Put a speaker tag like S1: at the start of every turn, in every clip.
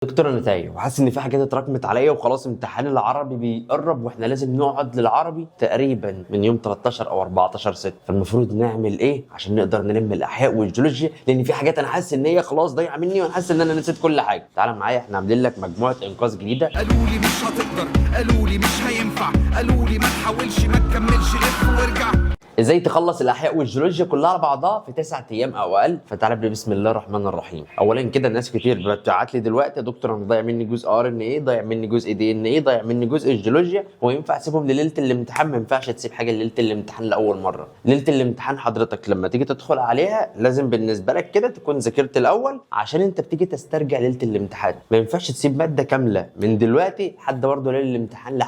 S1: دكتور انا تايه وحاسس ان في حاجات اتراكمت عليا وخلاص امتحان العربي بيقرب واحنا لازم نقعد للعربي تقريبا من يوم 13 او 14 6. فالمفروض نعمل ايه عشان نقدر نلم الاحياء والجيولوجيا؟ لان في حاجات انا حاسس ان هي خلاص ضايعه مني وانا حاسس ان انا نسيت كل حاجه. تعال معايا، احنا عاملين لك مجموعه انقاذ جديده.
S2: قالوا لي مش هتقدر، قالوا لي مش هينفع، قالوا لي ما تحاولش ما تكملش لف وارجع.
S1: ازاي تخلص الاحياء والجيولوجيا كلها على بعضها في 9 ايام او اقل؟ فتعالى نبدا بسم الله الرحمن الرحيم. اولا كده ناس كتير بتبعت لي دلوقتي يا دكتور انا ضايع مني جزء ار ان ايه، ضايع مني جزء دي ان ايه، ضايع مني جزء الجيولوجيا، هو ينفع اسيبهم لليله الامتحان؟ ما ينفعش تسيب حاجه ليله الامتحان لاول مره. ليله الامتحان حضرتك لما تيجي تدخل عليها لازم بالنسبه لك كده تكون ذاكرت الاول عشان انت بتيجي تسترجع ليله الامتحان. ما ينفعش تسيب ماده كامله من دلوقتي لحد برضه ليله الامتحان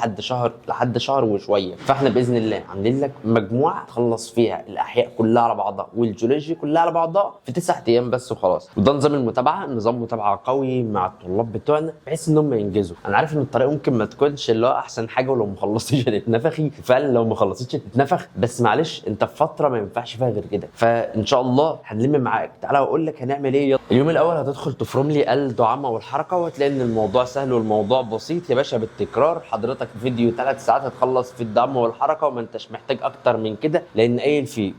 S1: لحد شهر وشويه. فاحنا باذن الله عاملين لك مجموعه تخلص فيها الاحياء كلها على بعضها والجيولوجيا كلها على بعضها في 9 ايام بس وخلاص. وده نظام المتابعه، نظام متابعه قوي مع الطلاب بتوعنا بحيث ان هم ينجزوا. انا عارف ان الطريقه ممكن ما تكونش اللي هو احسن حاجه، ولو ما خلصتيش هتتنفخي فعلا، لو ما خلصتيش هتتنفخ، بس معلش انت في فتره ما ينفعش فيها غير كده. فان شاء الله هنلم معاك. تعالى اقول لك هنعمل ايه. يلا. اليوم الاول هتدخل تفرم لي الدعامه والحركه وهتلاقي ان الموضوع سهل والموضوع بسيط يا باشا. بالتكرار حضرتك فيديو 3 ساعات هتخلص في الدعامه والحركه وما انتش محتاج اكتر من كده، لان قايل فيه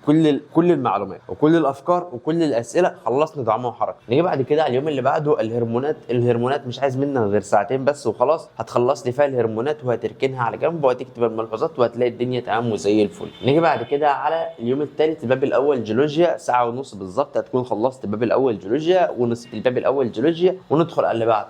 S1: كل المعلومات وكل الافكار وكل الاسئله. خلصنا دعامه وحركه. نيجي بعد كده على اليوم اللي بعده الهرمونات مش عايز منك غير ساعتين بس وخلاص. هتخلص لي فيها الهرمونات وهتركنها على جنب وهتكتب الملحوظات وهتلاقي الدنيا تمام وزي الفل. نيجي بعد كده على اليوم الثالث الباب الاول جيولوجيا، ساعه ونص بالظبط هتكون خلصت الباب الاول جيولوجيا ونصف الباب الاول جيولوجيا. وندخل على اللي بعد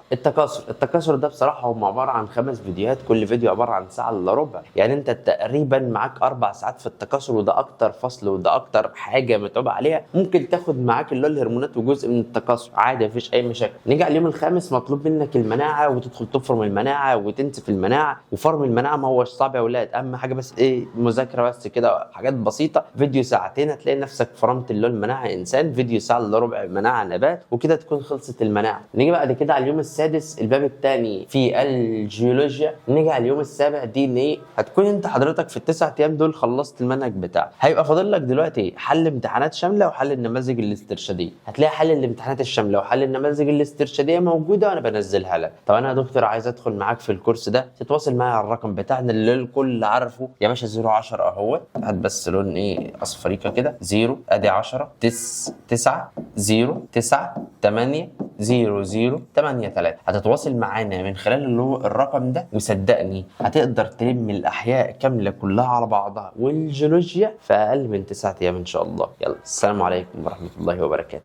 S1: التكاثر ده بصراحه هم عباره عن 5 فيديوهات، كل فيديو عباره عن ساعه الا ربع. يعني انت تقريبا معاك 4 ساعات في التكاثر، وده اكتر فصل وده اكتر حاجه متعوب عليها. ممكن تاخد معاك اللي هو الهرمونات وجزء من التكاثر عادي مفيش اي مشاكل. نيجي على اليوم الخامس مطلوب منك المناعه وتدخل تفرم المناعه وتنسف المناعه. وفرم المناعه ما هوش صعب يا اولاد، اهم حاجه بس ايه، مذاكره بس كده، حاجات بسيطه. فيديو ساعتين هتلاقي نفسك فرمت اللي هو المناعه انسان، فيديو ساعه الا ربع مناعه نبات، وكده تكون خلصت المناعه. نيجي بعد كده على اليوم السادس الباب الثاني في الجيولوجيا. نيجي على اليوم السابع دي ان ايه، هتكون انت حضرتك في ال9 ايام دول خلصت المنهج بتاعك. هيبقى فاضل لك دلوقتي حل امتحانات شامله وحل النماذج الاسترشاديه. هتلاقي حل الامتحانات الشامله وحل النماذج الاسترشاديه موجوده وانا بنزلها لك. طب انا يا دكتور عايز ادخل معاك في الكورس ده، تتواصل معايا على الرقم بتاعنا اللي الكل عارفه يا باشا 010 اهو. هات بس لون ايه اصفريكه كده 0 ادي 10 9 0 9 8 0 0 8 3. هتتواصل معانا من خلال اللي هو الرقم ده، وصدقني هتقدر تلم الاحياء كامله كلها على بعضها والجيولوجيا في اقل من 9 ايام ان شاء الله. يلا السلام عليكم ورحمه الله وبركاته.